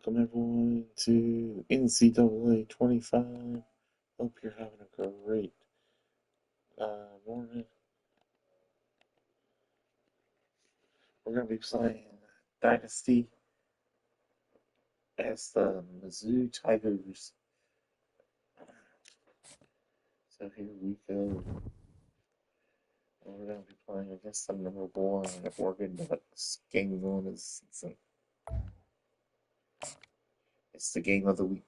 Welcome everyone to NCAA 25. Hope you're having a great morning. We're going to be playing Dynasty as the Mizzou Tigers. So here we go. We're going to be playing against the number 1 Oregon Ducks. Game 1 of the season. It's the game of the week.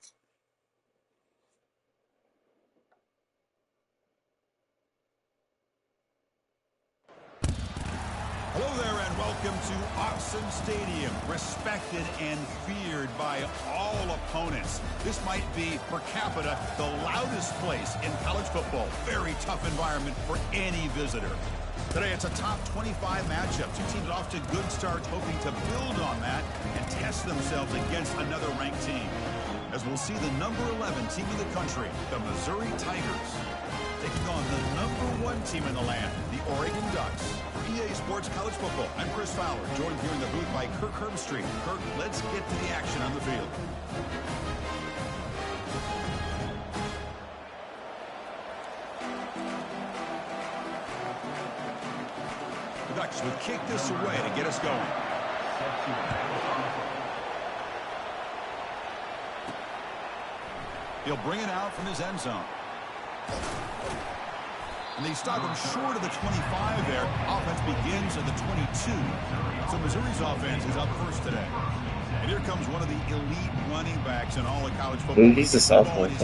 Hello there and welcome to Autzen Stadium, respected and feared by all opponents. This might be, per capita, the loudest place in college football. Very tough environment for any visitor. Today it's a top 25 matchup. Two teams off to good starts, hoping to build on that and test themselves against another ranked team. As we'll see the number 11 team in the country, the Missouri Tigers, taking on the number 1 team in the land, the Oregon Ducks. For EA Sports College Football, I'm Chris Fowler, joined here in the booth by Kirk Herbstreit. Kirk, let's get to the action on the field. The Ducks would kick this away to get us going. He'll bring it out from his end zone. And they stop him short of the 25 there. Offense begins at the 22. So Missouri's offense is up first today. And here comes one of the elite running backs in all of college football. Ooh, he's a sophomore. He's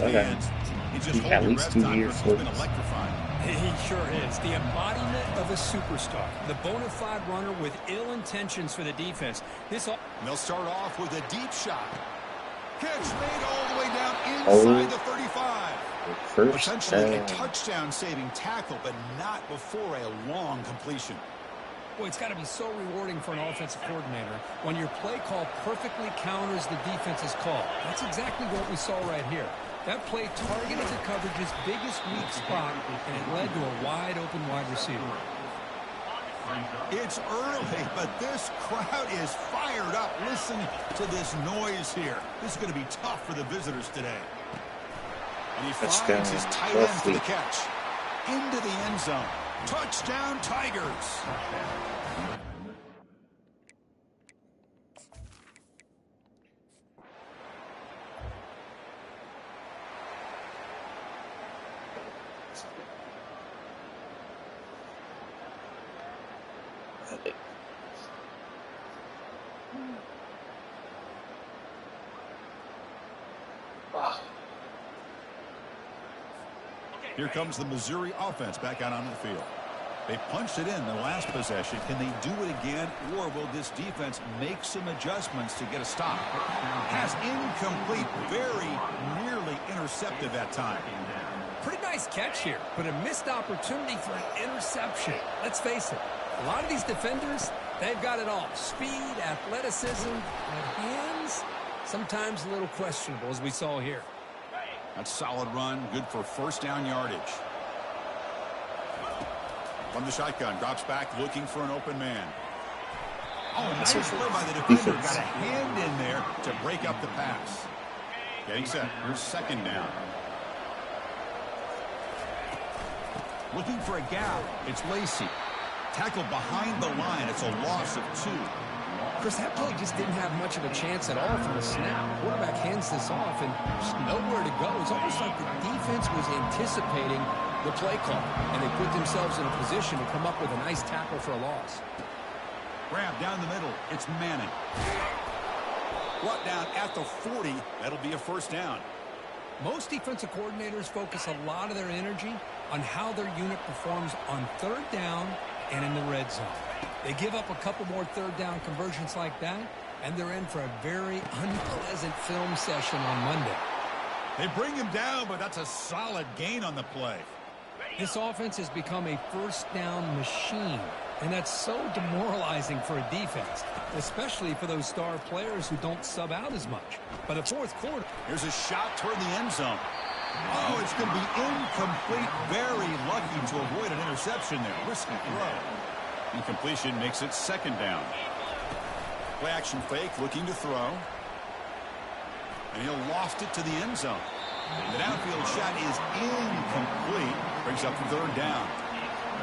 just holding at least 2 years. It's been electrifying. He sure is. The embodiment of a superstar. The bona fide runner with ill intentions for the defense. And they'll start off with a deep shot. Catch made all the way down inside the 35. Potentially a touchdown-saving tackle, but not before a long completion. Boy, it's got to be so rewarding for an offensive coordinator when your play call perfectly counters the defense's call. That's exactly what we saw right here. That play targeted the coverage's biggest weak spot, and it led to a wide-open wide receiver. It's early, but this crowd is fired up. Listen to this noise here. This is going to be tough for the visitors today. And he finds his tight end for the catch. Into the end zone. Touchdown, Tigers. Here comes the Missouri offense back out on the field. They punched it in the last possession. Can they do it again, or will this defense make some adjustments to get a stop? Pass incomplete, very nearly intercepted that time. Pretty nice catch here, but a missed opportunity for an interception. Let's face it, a lot of these defenders, they've got it all. Speed, athleticism, and hands, sometimes a little questionable, as we saw here. That's a solid run, good for first down yardage. From the shotgun, drops back, looking for an open man. Oh, nice play by the defender. Got a hand in there to break up the pass. Getting set. Here's second down. Looking for a gap. It's Lacey. Tackled behind the line. It's a loss of 2. Chris, that play just didn't have much of a chance at all from the snap. Quarterback hands this off and just nowhere to go. It's almost like the defense was anticipating the play call, and they put themselves in a position to come up with a nice tackle for a loss. Grab down the middle. It's Manning. Brought down at the 40. That'll be a first down. Most defensive coordinators focus a lot of their energy on how their unit performs on third down and in the red zone. They give up a couple more third down conversions like that, and they're in for a very unpleasant film session on Monday. They bring him down, but that's a solid gain on the play. This offense has become a first down machine, and that's so demoralizing for a defense, especially for those star players who don't sub out as much. By the fourth quarter, here's a shot toward the end zone. Oh, it's going to be incomplete. Very lucky to avoid an interception there. Risky throw. Incompletion makes it second down. Play action fake, looking to throw. And he'll loft it to the end zone. The downfield shot is incomplete. Brings up third down.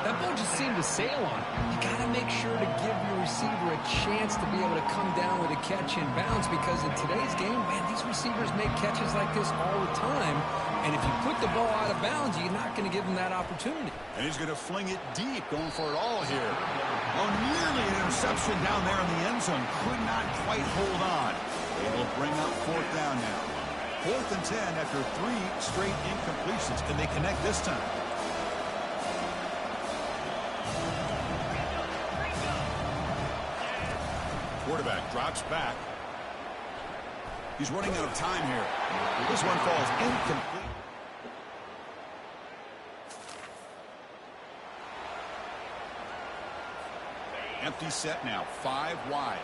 That ball just seemed to sail on it. You got to make sure to give your receiver a chance to be able to come down with a catch in bounds, because in today's game, man, these receivers make catches like this all the time. And if you put the ball out of bounds, you're not going to give them that opportunity. And he's going to fling it deep, going for it all here. Oh, nearly an interception down there in the end zone. Could not quite hold on. They will bring up fourth down now. 4th and 10 after 3 straight incompletions. Can they connect this time? Quarterback drops back. He's running out of time here. This one falls incomplete. Empty set now, 5 wide.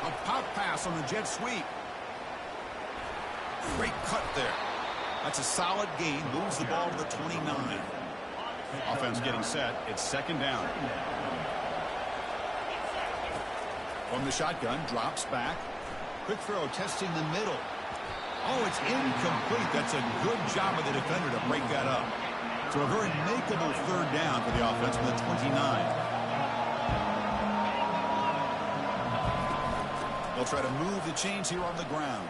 A pop pass on the jet sweep. Great cut there. That's a solid gain. Moves the ball to the 29. Offense getting set. It's 2nd down. From the shotgun, drops back. Quick throw, testing the middle. Oh, it's incomplete. That's a good job of the defender to break that up. So a very makeable 3rd down for the offense from the 29. They'll try to move the chains here on the ground.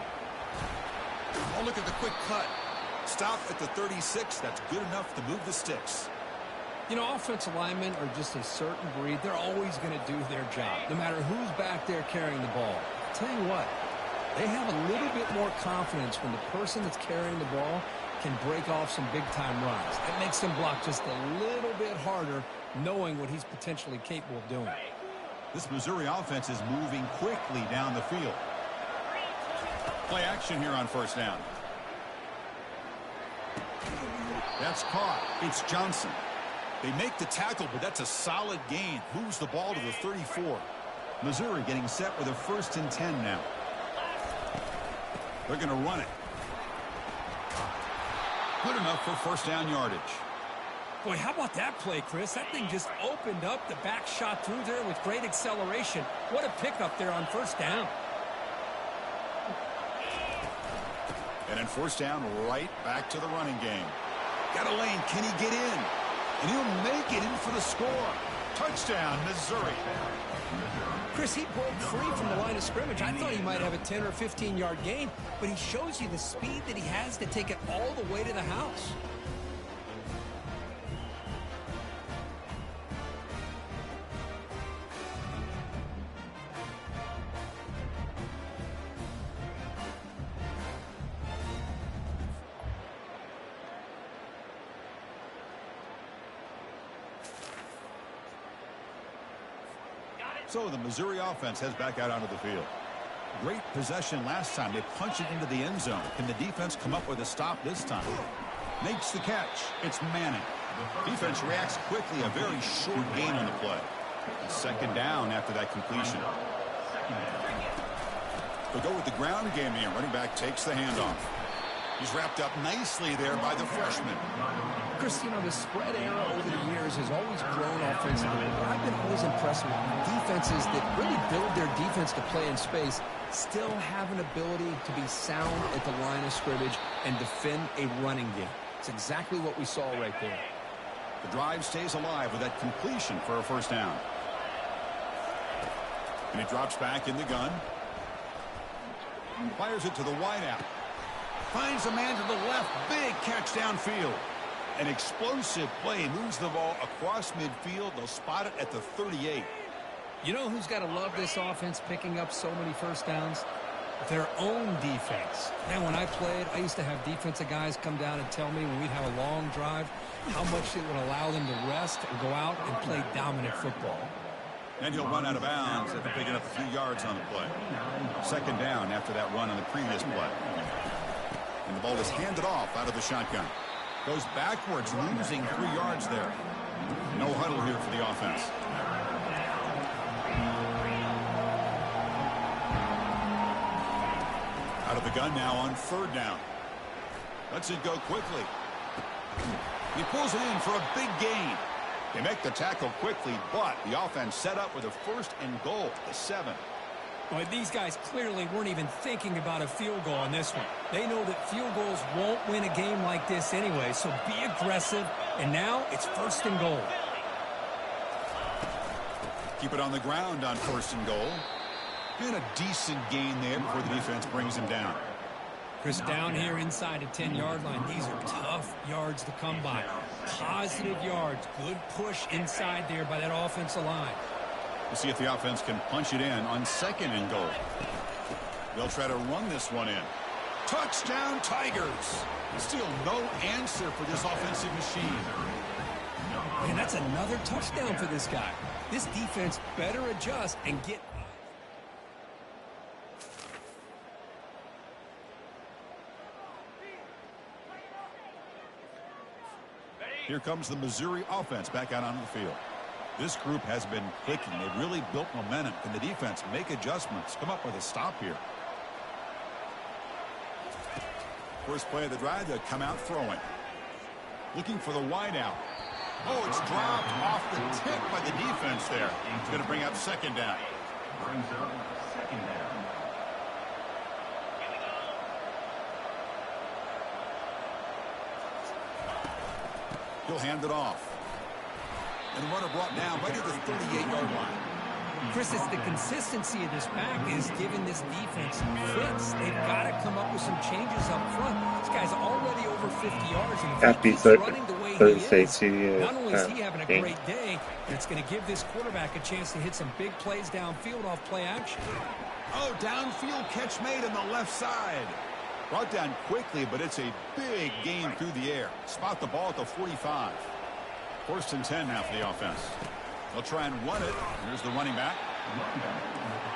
Oh, look at the quick cut. Stop at the 36. That's good enough to move the sticks. You know, offensive linemen are just a certain breed. They're always going to do their job, no matter who's back there carrying the ball. I'll tell you what, they have a little bit more confidence when the person that's carrying the ball can break off some big-time runs. It makes them block just a little bit harder, knowing what he's potentially capable of doing. This Missouri offense is moving quickly down the field. Play action here on 1st down. That's caught. It's Johnson. They make the tackle, but that's a solid gain. Moves the ball to the 34. Missouri getting set with a 1st and 10 now. They're going to run it. Good enough for 1st down yardage. Boy, how about that play, Chris? That thing just opened up. The back shot through there with great acceleration. What a pickup there on 1st down. And then 1st down, right back to the running game. Got a lane. Can he get in? And he'll make it in for the score. Touchdown, Missouri. Chris, he broke free from the line of scrimmage. I thought he might have a 10 or 15-yard gain, but he shows you the speed that he has to take it all the way to the house. So the Missouri offense heads back out onto the field. Great possession last time. They punched it into the end zone. Can the defense come up with a stop this time? Makes the catch. It's Manning. Defense reacts quickly. A very short gain on the play. 2nd down after that completion. They'll go with the ground game here. Running back takes the handoff. He's wrapped up nicely there by the freshman. Chris, you know, the spread era over the years has always grown offensively. But I've been always impressed with defenses that really build their defense to play in space, still have an ability to be sound at the line of scrimmage and defend a running game. It's exactly what we saw right there. The drive stays alive with that completion for a 1st down. And he drops back in the gun. Fires it to the wideout. Finds a man to the left. Big catch downfield. An explosive play. Moves the ball across midfield. They'll spot it at the 38. You know who's got to love this offense picking up so many 1st downs? Their own defense. Man, when I played, I used to have defensive guys come down and tell me when we'd have a long drive how much it would allow them to rest and go out and play dominant football. And he'll run out of bounds after picking up a few yards on the play. 2nd down after that run on the previous play. And the ball is handed off out of the shotgun. Goes backwards, losing 3 yards there. No huddle here for the offense. Out of the gun now on 3rd down. Lets it go quickly. He pulls it in for a big gain. They make the tackle quickly, but the offense set up with a 1st and goal, the 7. Well, these guys clearly weren't even thinking about a field goal on this one. They know that field goals won't win a game like this anyway, so be aggressive. And now it's 1st and goal. Keep it on the ground on 1st and goal. And a decent gain there before the defense brings him down. Chris, down here inside the 10-yard line, these are tough yards to come by. Positive yards, good push inside there by that offensive line. We'll see if the offense can punch it in on 2nd and goal. They'll try to run this one in. Touchdown, Tigers. Still no answer for this offensive machine. And that's another touchdown for this guy. This defense better adjust and get... Here comes the Missouri offense back out onto the field. This group has been clicking. They've really built momentum. Can the defense make adjustments? Come up with a stop here. First play of the drive, they'll come out throwing. Looking for the wide out. Oh, it's dropped off the tip by the defense there. It's going to bring up 2nd down. Brings up 2nd down. He'll hand it off. And the runner brought down right at the 38-yard line. Chris, it's the consistency of this pack is giving this defense fits. They've got to come up with some changes up front. This guy's already over 50 yards. And if he keeps running the way he is, not only is he having a great day, it's going to give this quarterback a chance to hit some big plays downfield off play action. Oh, downfield catch made on the left side. Brought down quickly, but it's a big gain through the air. Spot the ball at the 45. 1st and 10 now for the offense. They'll try and run it. Here's the running back.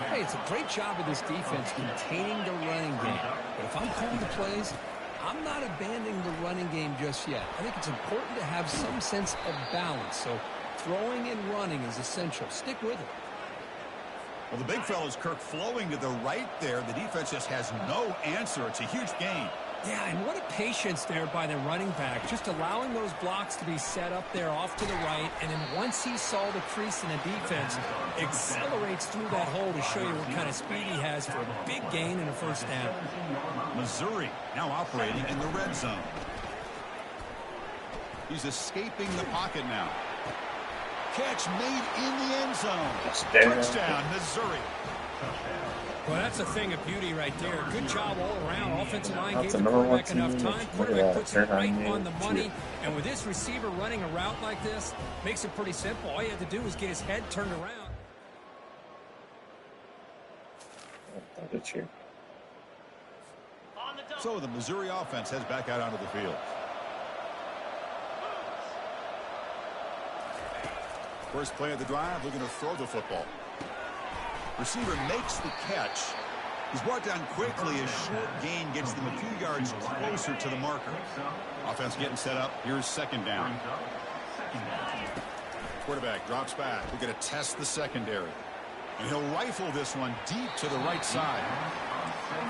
Hey, it's a great job of this defense containing the running game. But if I'm calling the plays, I'm not abandoning the running game just yet. I think it's important to have some sense of balance. So throwing and running is essential. Stick with it. Well, the big fella's Kirk flowing to the right there. The defense just has no answer. It's a huge gain. Yeah, and what a patience there by the running back, just allowing those blocks to be set up there off to the right, and then once he saw the crease in the defense, accelerates through that hole to show you what kind of speed he has for a big gain and a 1st down. Missouri now operating in the red zone. He's escaping the pocket now. Catch made in the end zone. Touchdown, Missouri. Well, that's a thing of beauty right there. Good job all around. Offensive line gave the quarterback enough time. Quarterback puts it right on the money. And with this receiver running a route like this, makes it pretty simple. All you have to do is get his head turned around. So the Missouri offense heads back out onto the field. First play of the drive, looking to throw the football. Receiver makes the catch. He's brought down quickly. A short gain gets them a few yards closer to the marker. Offense getting set up. Here's 2nd down. Quarterback drops back. We're going to test the secondary. And he'll rifle this one deep to the right side.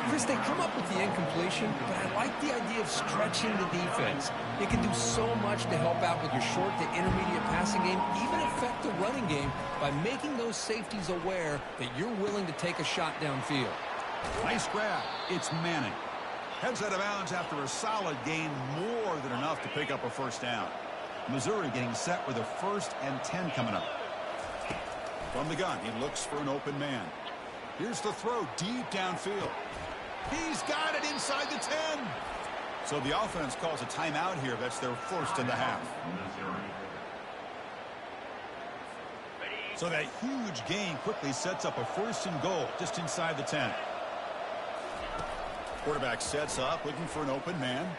Chris, they come up with the incompletion, but I like the idea of stretching the defense. It can do so much to help out with your short to intermediate passing game, even affect the running game by making those safeties aware that you're willing to take a shot downfield. Nice grab. It's Manning. Heads out of bounds after a solid gain, more than enough to pick up a 1st down. Missouri getting set with a 1st and 10 coming up. From the gun, he looks for an open man. Here's the throw deep downfield. He's got it inside the 10. So the offense calls a timeout here. That's their 1st in the half. So that huge gain quickly sets up a 1st and goal just inside the 10. Quarterback sets up, looking for an open man.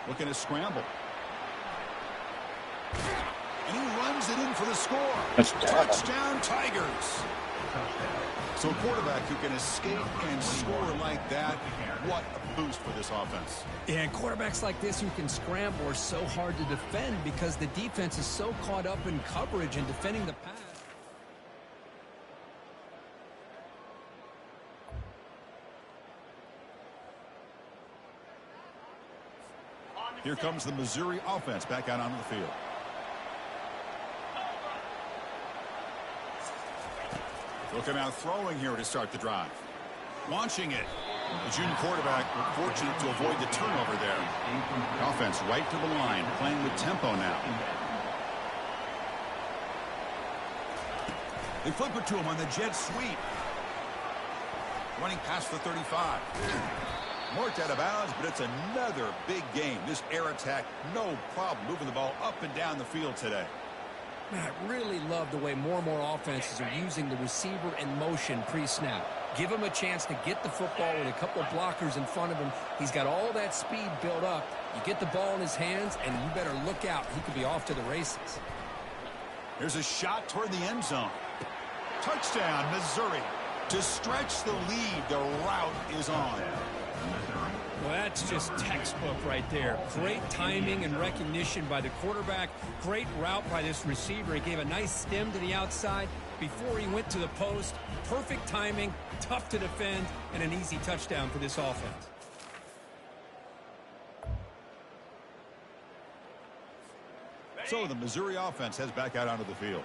Looking to scramble. And he runs it in for the score. Touchdown, Tigers. So a quarterback who can escape and score like that, what a boost for this offense. Yeah, and quarterbacks like this who can scramble are so hard to defend because the defense is so caught up in coverage and defending the pass. Here comes the Missouri offense back out onto the field. They'll come out throwing here to start the drive. Launching it. The junior quarterback fortunate to avoid the turnover there. The offense right to the line, playing with tempo now. They flip it to him on the jet sweep. Running past the 35. Marked out of bounds, but it's another big game. This air attack, no problem moving the ball up and down the field today. Man, I really love the way more and more offenses are using the receiver in motion pre-snap. Give him a chance to get the football with a couple of blockers in front of him. He's got all that speed built up. You get the ball in his hands, and you better look out. He could be off to the races. Here's a shot toward the end zone. Touchdown, Missouri. To stretch the lead, the route is on. Well, that's just textbook right there. Great timing and recognition by the quarterback. Great route by this receiver. He gave a nice stem to the outside before he went to the post. Perfect timing, tough to defend, and an easy touchdown for this offense. So the Missouri offense heads back out onto the field.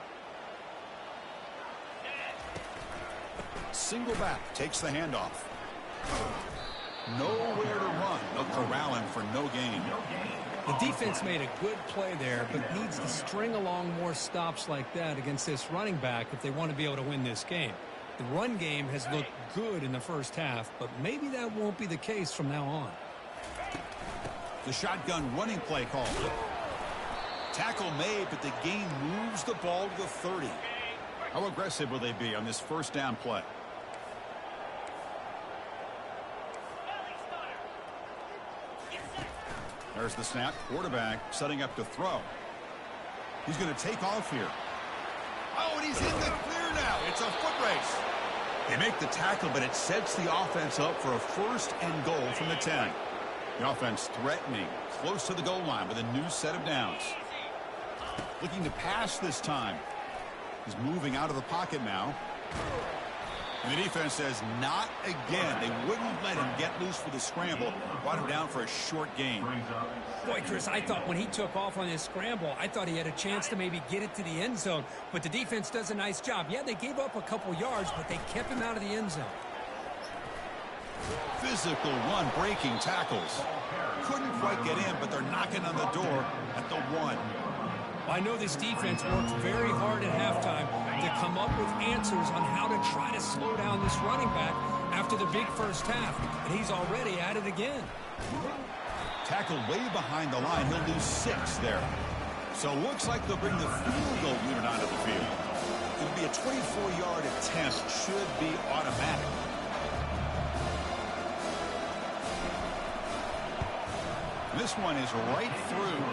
Single back takes the handoff. Nowhere to run. They'll corral him for no gain. The defense made a good play there, but needs to string along more stops like that against this running back if they want to be able to win this game. The run game has looked good in the first half, but maybe that won't be the case from now on. The shotgun running play call. Tackle made, but the game moves the ball to the 30. How aggressive will they be on this first down play? There's the snap. Quarterback setting up to throw. He's going to take off here. Oh, and he's in the clear now. It's a foot race. They make the tackle, but it sets the offense up for a first and goal from the 10. The offense threatening, close to the goal line with a new set of downs. Looking to pass this time. He's moving out of the pocket now. And the defense says not again. They wouldn't let him get loose for the scramble. Brought him down for a short gain. Boy, Chris, I thought when he took off on his scramble, I thought he had a chance to maybe get it to the end zone. But the defense does a nice job. Yeah, they gave up a couple yards, but they kept him out of the end zone. Physical one-breaking tackles. Couldn't quite get in, but they're knocking on the door at the 1. I know this defense worked very hard at halftime to come up with answers on how to try to slow down this running back after the big first half, and he's already at it again. Tackled way behind the line. He'll lose 6 there. So looks like they'll bring the field goal unit onto the field. It'll be a 24-yard attempt. Should be automatic. This one is right through.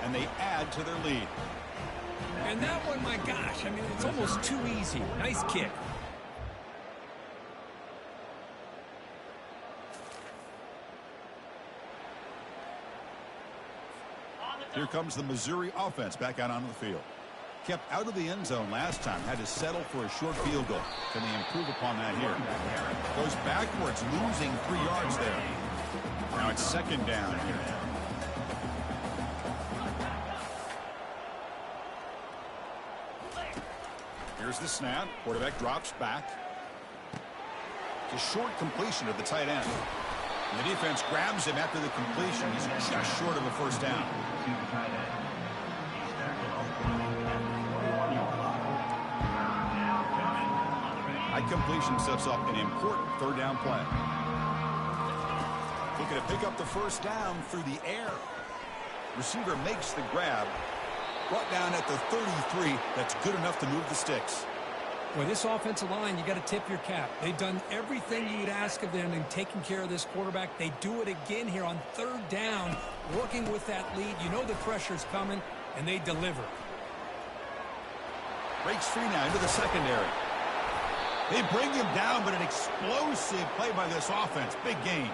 And they add to their lead. And that one, my gosh, I mean, it's almost too easy. Nice kick. Here comes the Missouri offense back out onto the field. Kept out of the end zone last time. Had to settle for a short field goal. Can they improve upon that here? Goes backwards, losing 3 yards there. Now it's second down here. Here's the snap. Quarterback drops back. It's a short completion of the tight end. And the defense grabs him after the completion. He's just short of a first down. High completion sets up an important third down play. Looking to pick up the first down through the air. Receiver makes the grab. Brought down at the 33. That's good enough to move the sticks. Well, this offensive line, you got to tip your cap. They've done everything you would ask of them in taking care of this quarterback. They do it again here on third down, working with that lead. You know the pressure's coming, and they deliver. Breaks free now into the secondary. They bring him down, but an explosive play by this offense. Big gain.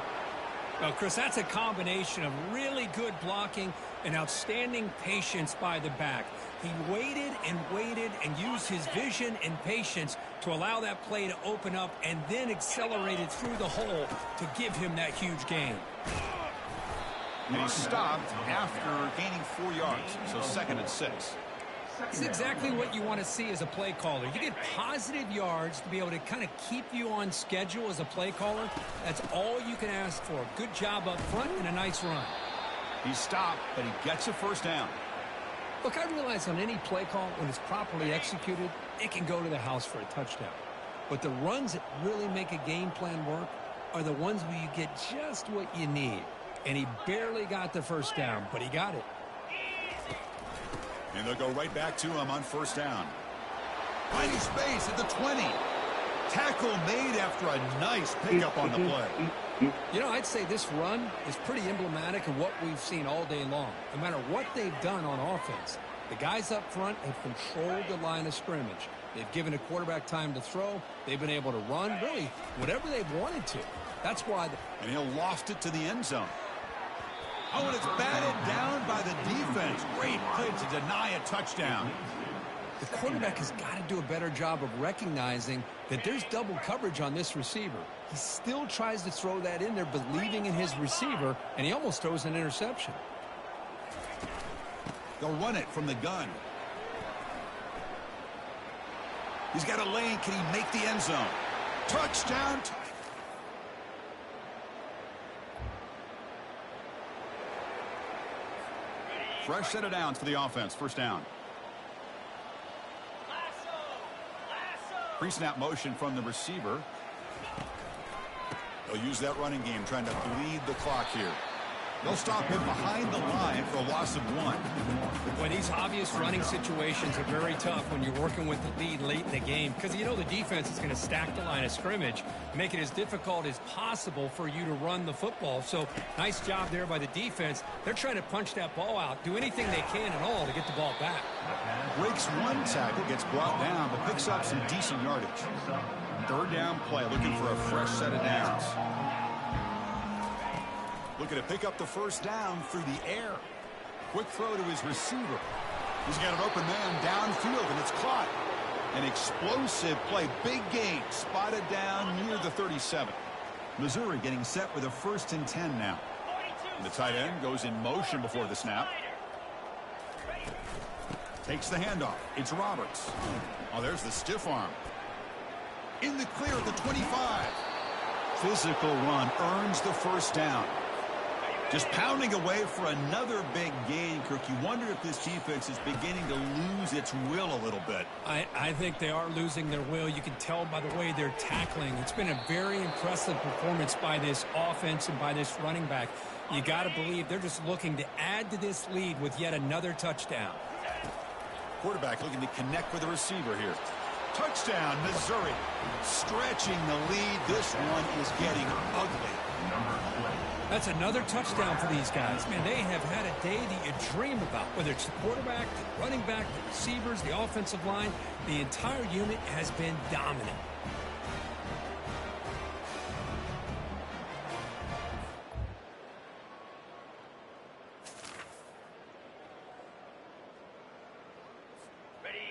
Well, Chris, that's a combination of really good blocking and outstanding patience by the back. He waited and used his vision and patience to allow that play to open up and then accelerated through the hole to give him that huge gain. And he stopped after gaining 4 yards, so 2nd and 6. This is exactly what you want to see as a play caller. You get positive yards to be able to kind of keep you on schedule as a play caller. That's all you can ask for. Good job up front and a nice run. He stopped, but he gets a first down. Look, I realize on any play call, when it's properly executed, it can go to the house for a touchdown. But the runs that really make a game plan work are the ones where you get just what you need. And he barely got the first down, but he got it. And they'll go right back to him on first down. Finding space at the 20. Tackle made after a nice pickup on the play. You know, I'd say this run is pretty emblematic of what we've seen all day long. No matter what they've done on offense, the guys up front have controlled the line of scrimmage. They've given a quarterback time to throw. They've been able to run, really, whatever they've wanted to. That's why. And he'll loft it to the end zone. Oh, and it's batted down by the defense. Great play to deny a touchdown. The quarterback has got to do a better job of recognizing that there's double coverage on this receiver. He still tries to throw that in there, believing in his receiver, and he almost throws an interception. They'll run it from the gun. He's got a lane. Can he make the end zone? Touchdown. Fresh set of downs for the offense. First down. Pre-snap motion from the receiver. They'll use that running game, trying to bleed the clock here. They'll stop him behind the line for a loss of 1. Well, these obvious running situations are very tough when you're working with the lead late in the game, because you know the defense is going to stack the line of scrimmage, make it as difficult as possible for you to run the football. So nice job there by the defense. They're trying to punch that ball out, do anything they can at all to get the ball back. Breaks one tackle, gets brought down, but picks up some decent yardage. Third down play, looking for a fresh set of downs. Looking to pick up the first down through the air. Quick throw to his receiver. He's got an open man downfield, and it's caught. An explosive play. Big gain. Spotted down near the 37. Missouri getting set with a 1st and 10 now. And the tight end goes in motion before the snap. Takes the handoff. It's Roberts. Oh, there's the stiff arm. In the clear at the 25. Physical run earns the first down. Just pounding away for another big gain, Kirk. You wonder if this defense is beginning to lose its will a little bit. I think they are losing their will. You can tell by the way they're tackling. It's been a very impressive performance by this offense and by this running back. You got to believe they're just looking to add to this lead with yet another touchdown. Quarterback looking to connect with the receiver here. Touchdown, Missouri. Stretching the lead. This one is getting ugly. That's another touchdown for these guys. Man, they have had a day that you dream about, whether it's the quarterback, the running back, the receivers, the offensive line. The entire unit has been dominant.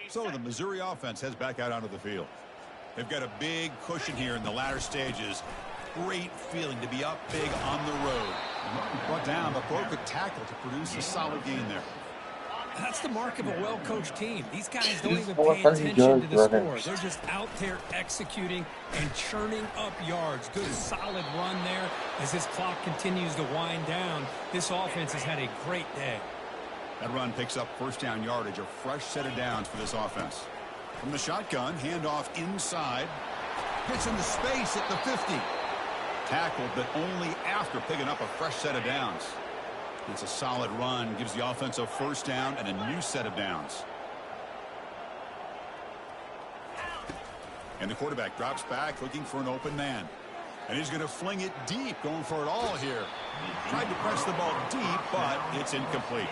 So the Missouri offense heads back out onto the field. They've got a big cushion here in the latter stages. Great feeling to be up big on the road. Brought down, but broke a tackle to produce a solid gain there. That's the mark of a well-coached team. These guys don't even pay attention to the score. They're just out there executing and churning up yards. Good, solid run there. As this clock continues to wind down, this offense has had a great day. That run picks up first down yardage, a fresh set of downs for this offense. From the shotgun, handoff inside. Hits into space at the 50. Tackled, but only after picking up a fresh set of downs. It's a solid run, gives the offense a first down and a new set of downs. And the quarterback drops back, looking for an open man. And he's going to fling it deep, going for it all here. Tried to press the ball deep, but it's incomplete.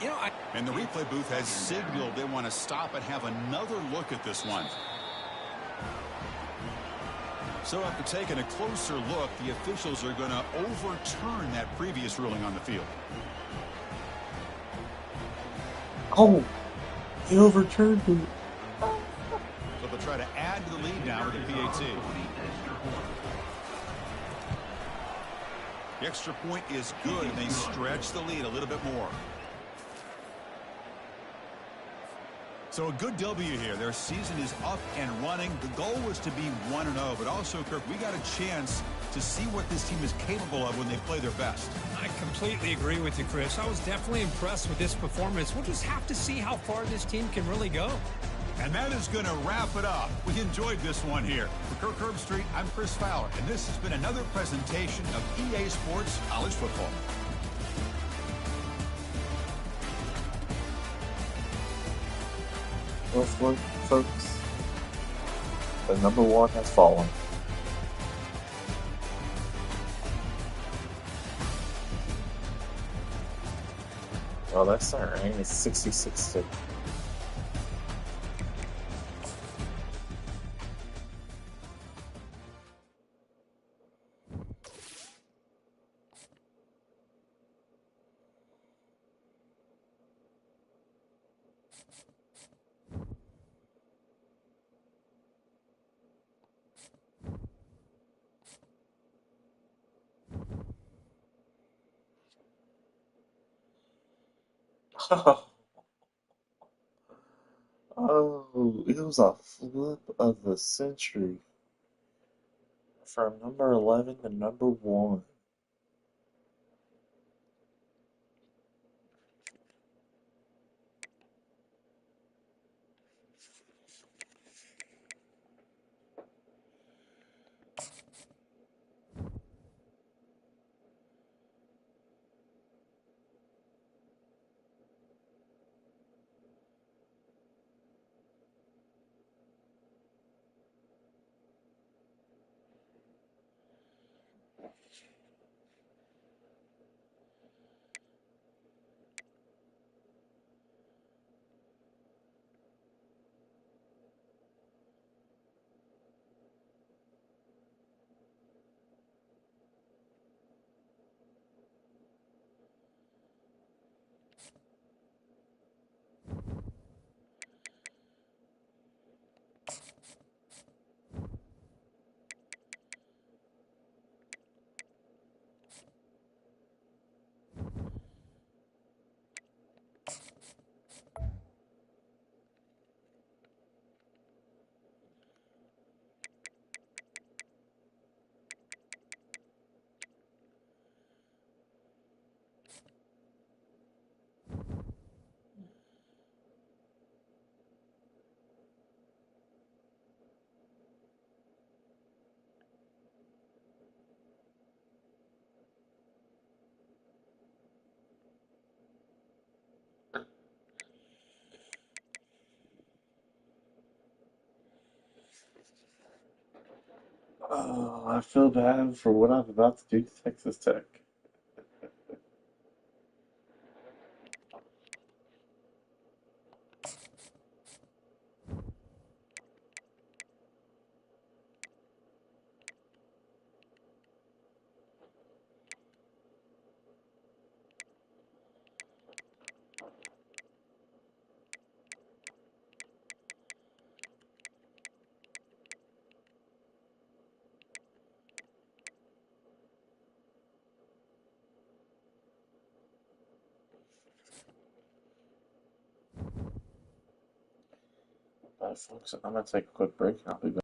You know, And the replay booth has signaled they want to stop and have another look at this one. So after taking a closer look, the officials are going to overturn that previous ruling on the field. Oh, they overturned it. So they'll try to add to the lead now with the PAT. The extra point is good, and they stretch the lead a little bit more. So a good W here. Their season is up and running. The goal was to be 1-0, but also, Kirk, we got a chance to see what this team is capable of when they play their best. I completely agree with you, Chris. I was definitely impressed with this performance. We'll just have to see how far this team can really go. And that is going to wrap it up. We enjoyed this one here. For Kirk Herbstreit, I'm Chris Fowler, and this has been another presentation of EA Sports College Football. Well, folks, the number one has fallen. Well, that's not right. It's 66 to. Oh, it was a flip of the century from number 11 to number 1. Oh, I feel bad for what I'm about to do to Texas Tech. But folks, I'm gonna take a quick break and I'll be back.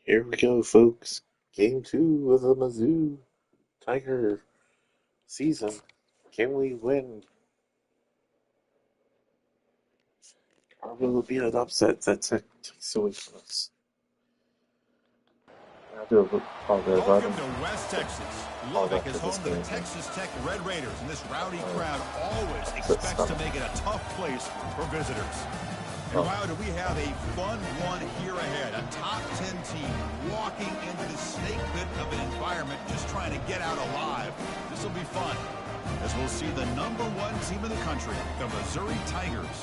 Here we go, folks. Game 2 of the Mizzou Tiger season. Can we win? Or will it be an upset that takes away from us? I do apologize. Welcome to West Texas. Lubbock is home to the game. Texas Tech Red Raiders, and this rowdy crowd always expects to make it a tough place for visitors. And wow, do we have a fun one here ahead. A top 10 team walking into the snake pit of an environment just trying to get out alive. This will be fun, as we'll see the #1 team in the country, the Missouri Tigers,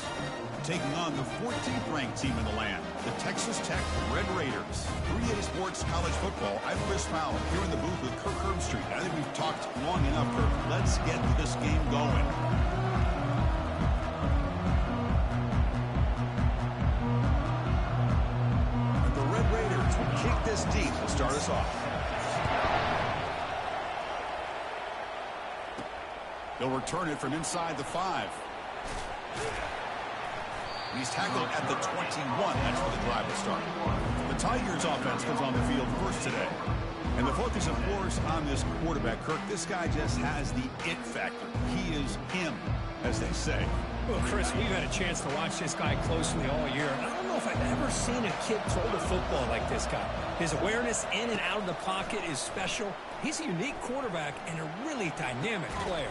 taking on the 14th ranked team in the land, the Texas Tech Red Raiders. 3A Sports College Football. I'm Chris Fowler here in the booth with Kirk Herbstreit. I think we've talked long enough, Kirk. Let's get this game going. The Red Raiders will kick this deep to start us off. They'll return it from inside the 5. He's tackled at the 21. That's where the drive will start. The Tigers offense comes on the field first today. And the focus, of course, on this quarterback, Kirk. This guy just has the it factor. He is him, as they say. Well, Chris, we've had a chance to watch this guy closely all year. I don't know if I've ever seen a kid throw the football like this guy. His awareness in and out of the pocket is special. He's a unique quarterback and a really dynamic player.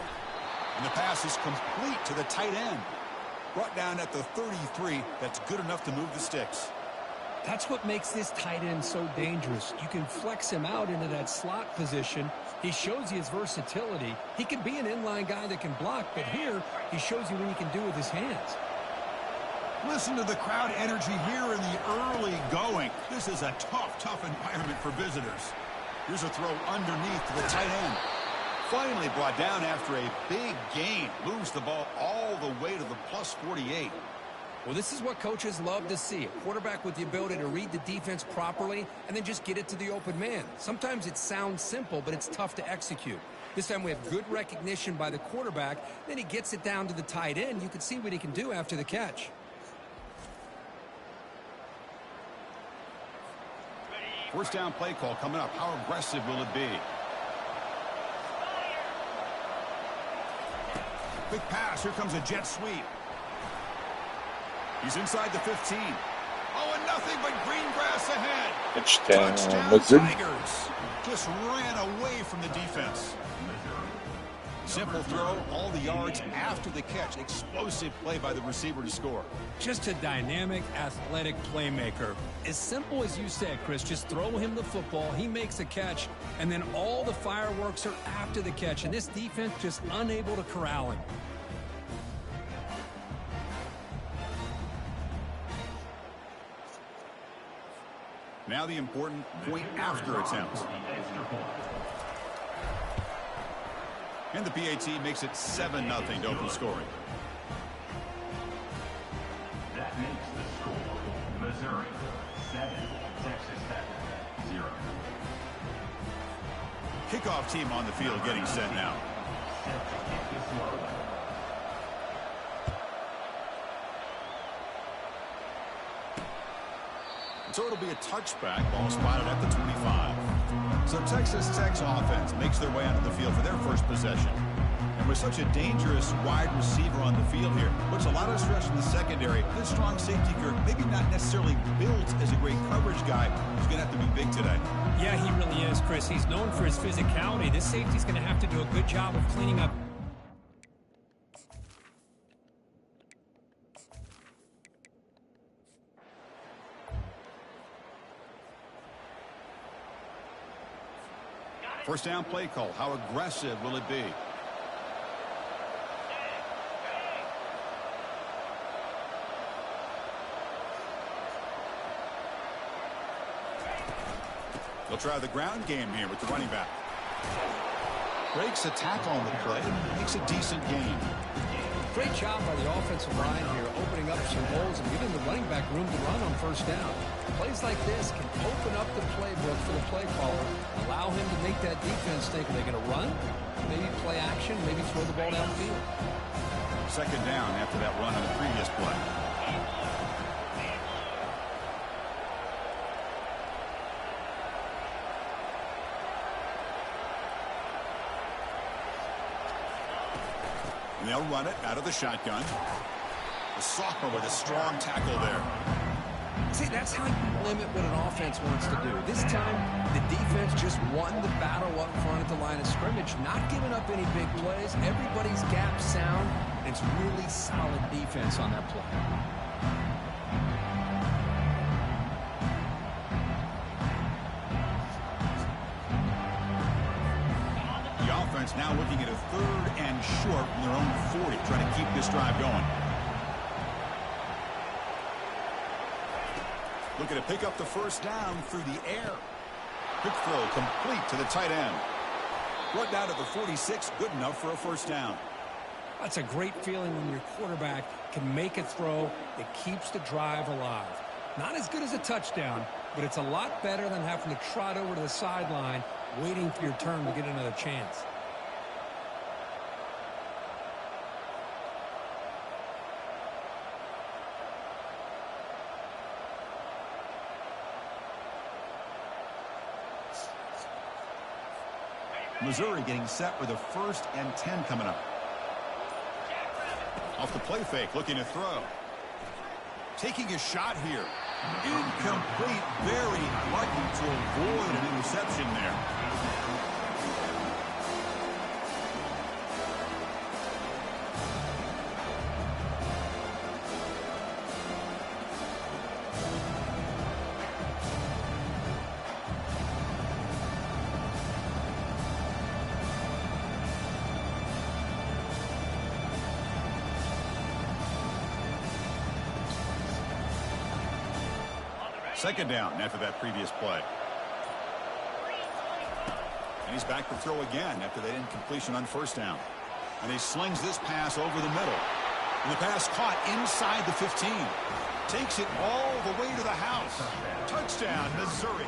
And the pass is complete to the tight end. Brought down at the 33. That's good enough to move the sticks. That's what makes this tight end so dangerous. You can flex him out into that slot position. He shows you his versatility. He can be an inline guy that can block, but here he shows you what he can do with his hands. Listen to the crowd energy here in the early going. This is a tough environment for visitors. Here's a throw underneath to the tight end. Finally brought down after a big gain. Moves the ball all the way to the +48. Well, this is what coaches love to see. A quarterback with the ability to read the defense properly and then just get it to the open man. Sometimes it sounds simple, but it's tough to execute. This time we have good recognition by the quarterback. Then he gets it down to the tight end. You can see what he can do after the catch. First down play call coming up. How aggressive will it be? Quick pass. Here comes a jet sweep. He's inside the 15. Oh, and nothing but green grass ahead. Touchdown, Touchdown Tigers. Just ran away from the defense. Simple throw, all the yards after the catch. Explosive play by the receiver to score. Just a dynamic, athletic playmaker. As simple as you said, Chris, just throw him the football, he makes a catch, and then all the fireworks are after the catch, and this defense just unable to corral him. Now the important point after attempts. And the PAT makes it 7-0 to open scoring. That makes the score Missouri 7, Texas Tech 0. Kickoff team on the field getting set now. Set to kick this low. So it'll be a touchback. Ball spotted at the 25. So Texas Tech's offense makes their way onto the field for their first possession. And with such a dangerous wide receiver on the field here, puts a lot of stress in the secondary. This strong safety group, maybe not necessarily built as a great coverage guy, who's going to have to be big today. Yeah, he really is, Chris. He's known for his physicality. This safety's going to have to do a good job of cleaning up. First down play call. How aggressive will it be? They'll try the ground game here with the running back. Breaks a tackle on the play. Makes a decent gain. Great job by the offensive line here, opening up some holes and giving the running back room to run on first down. Plays like this can open up the playbook for the play caller, allow him to make that defense think, are they going to run? Maybe play action, maybe throw the ball downfield. Second down after that run on the previous play. And they'll run it out of the shotgun. The sophomore with a strong tackle there. See, that's how you limit what an offense wants to do. This time, the defense just won the battle up front at the line of scrimmage, not giving up any big plays. Everybody's gap sound, and it's really solid defense on that play. The offense now looking at a 3rd and short from their own 40, trying to keep this drive going. Looking to pick up the first down through the air. Quick throw complete to the tight end. Brought down to the 46, good enough for a first down. That's a great feeling when your quarterback can make a throw that keeps the drive alive. Not as good as a touchdown, but it's a lot better than having to trot over to the sideline waiting for your turn to get another chance. Missouri getting set with a 1st and 10 coming up. Off the play fake, looking to throw. Taking a shot here. Incomplete, very lucky to avoid an interception there. Second down after that previous play. And he's back to throw again after that incompletion on first down. And he slings this pass over the middle. And the pass caught inside the 15. Takes it all the way to the house. Touchdown, Missouri.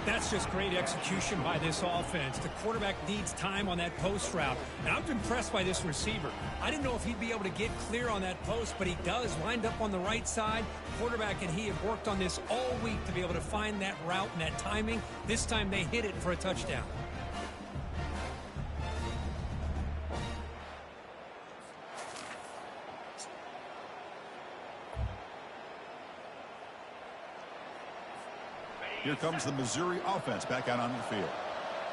That's just great execution by this offense. The quarterback needs time on that post route. And I'm impressed by this receiver. I didn't know if he'd be able to get clear on that post, but he does. Lined up on the right side. Quarterback and he have worked on this all week to be able to find that route and that timing. This time they hit it for a touchdown. Here comes the Missouri offense back out on the field.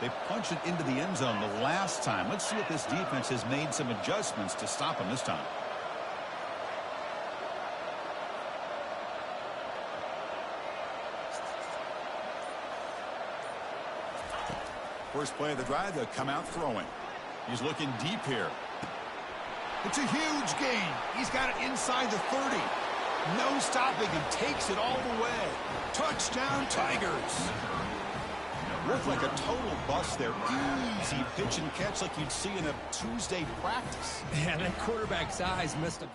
They punched it into the end zone the last time. Let's see if this defense has made some adjustments to stop them this time. First play of the drive, they'll come out throwing. He's looking deep here. It's a huge gain. He's got it inside the 30. No stopping him. Takes it all the way. Touchdown, Tigers. Looked like a total bust there. Easy pitch and catch like you'd see in a Tuesday practice. Yeah, that quarterback's eyes missed him.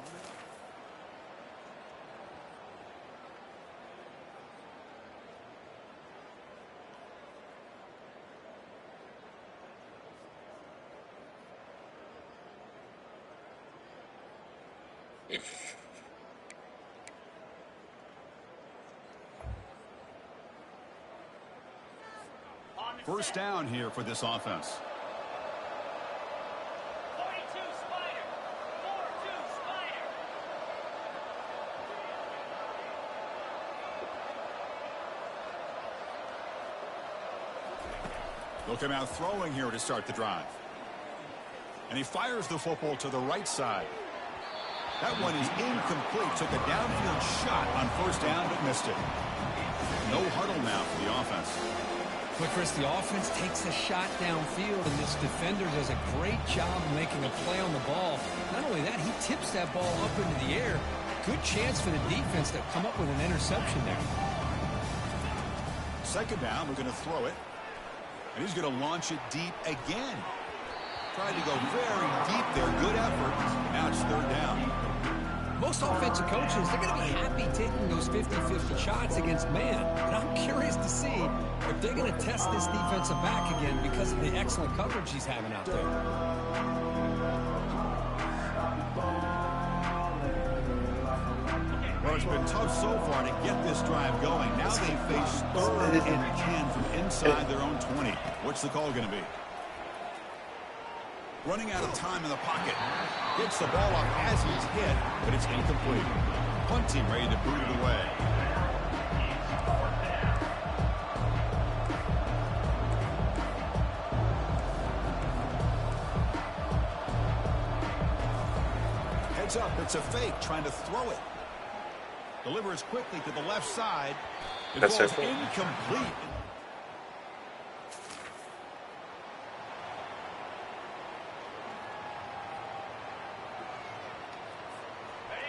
First down here for this offense. 42 Spider. 4-2 Spider. They'll come out throwing here to start the drive. And he fires the football to the right side. That one is incomplete. Took a downfield shot on first down, but missed it. No huddle now for the offense. But Chris, the offense takes a shot downfield, and this defender does a great job of making a play on the ball. Not only that, he tips that ball up into the air. Good chance for the defense to come up with an interception there. Second down, we're going to throw it. And he's going to launch it deep again. Tried to go very deep there. Good effort. Now it's third down. Most offensive coaches, they're going to be happy taking those 50-50 shots against man. And I'm curious to see if they're going to test this defensive back again because of the excellent coverage he's having out there. Well, it's been tough so far to get this drive going. Now they face 3rd and 10 from inside their own 20. What's the call going to be? Running out of time in the pocket. Gets the ball up as he's hit, but it's incomplete. Punt team ready to boot it away. Heads up, it's a fake, trying to throw it. Delivers quickly to the left side. It That's falls it. incomplete.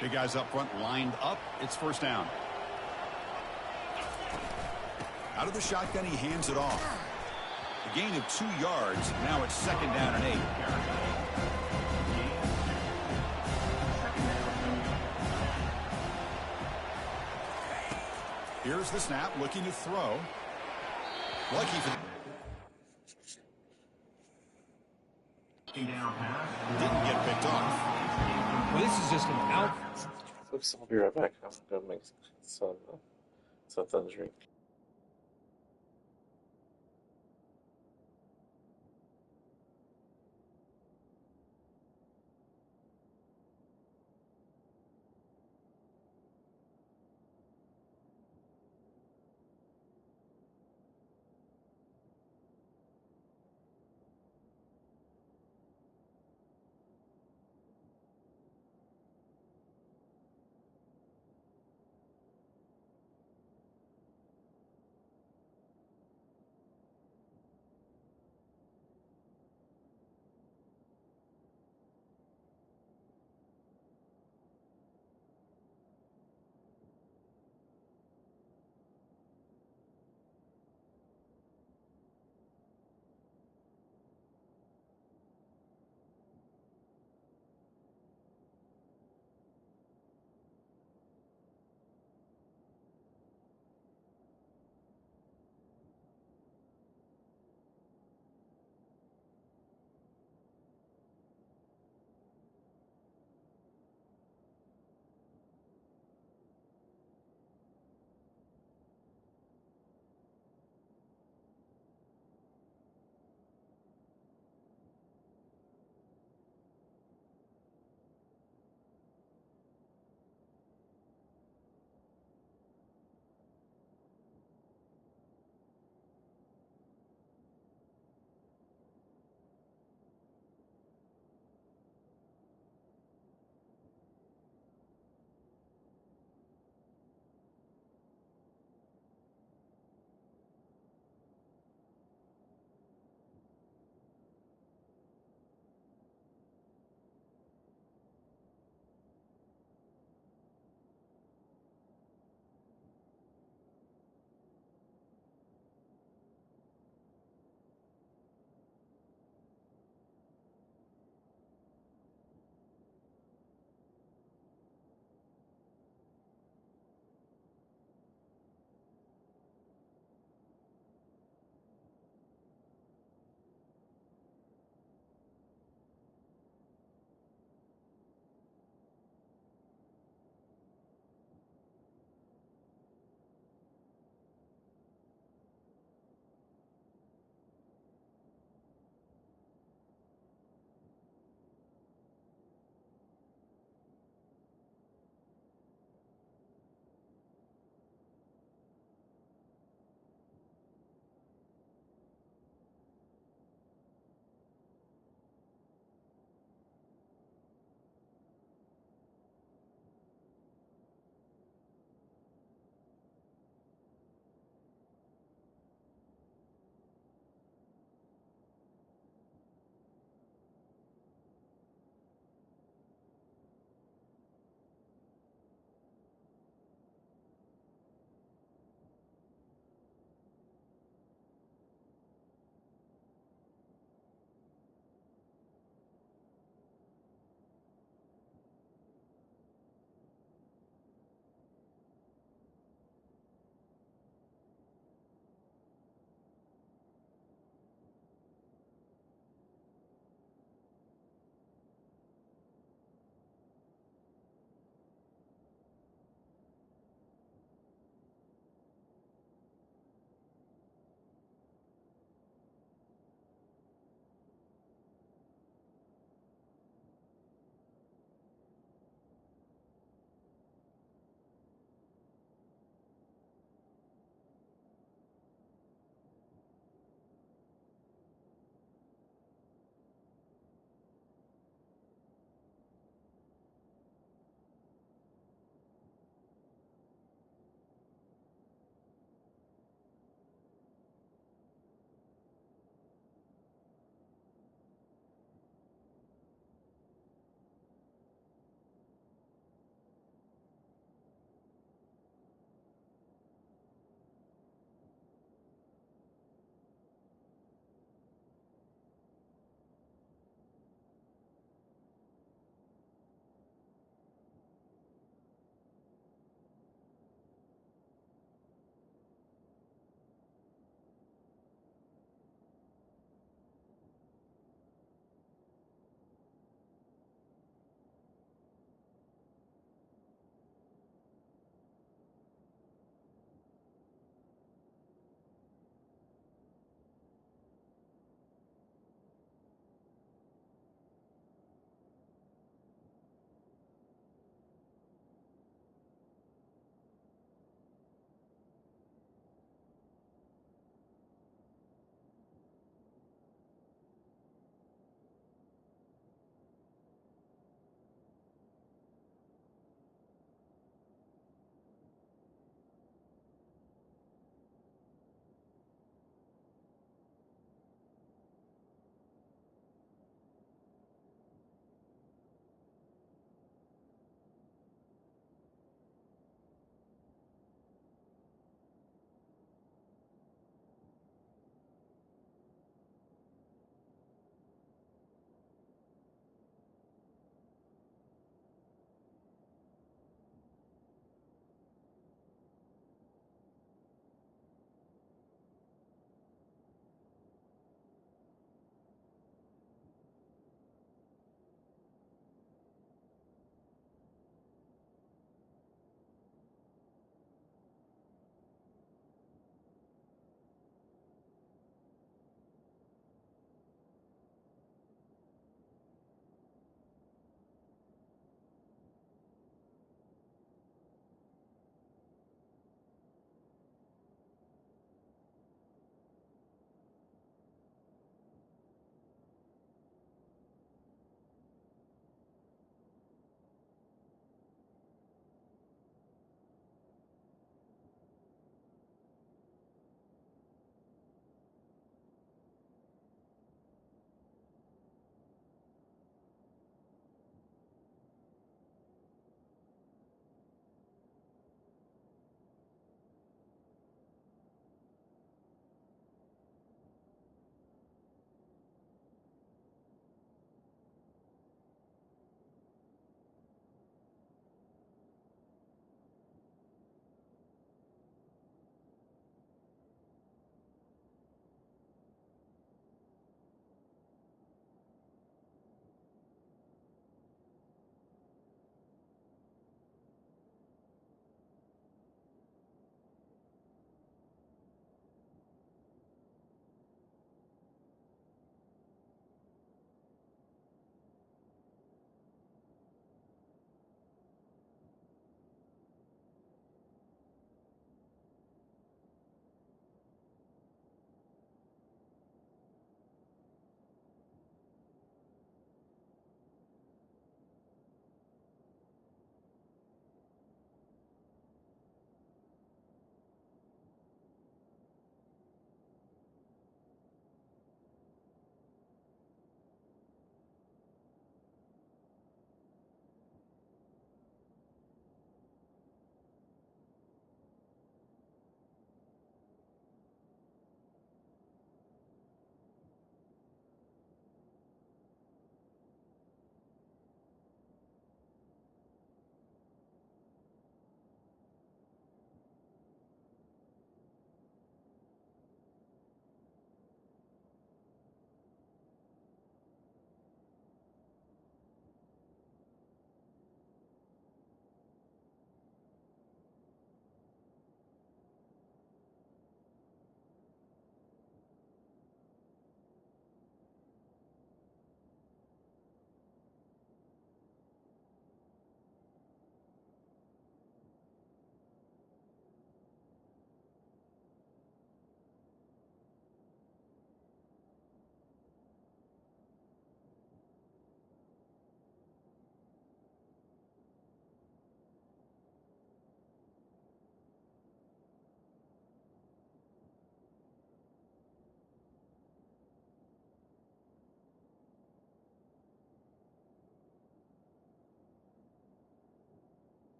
Big guys up front lined up. It's first down. Out of the shotgun, he hands it off. A gain of 2 yards. Now it's second down and 8. Here's the snap, looking to throw. Lucky for... Didn't get picked off. Well, this is just an out. Folks, I'll be right back. I'm gonna make some drink.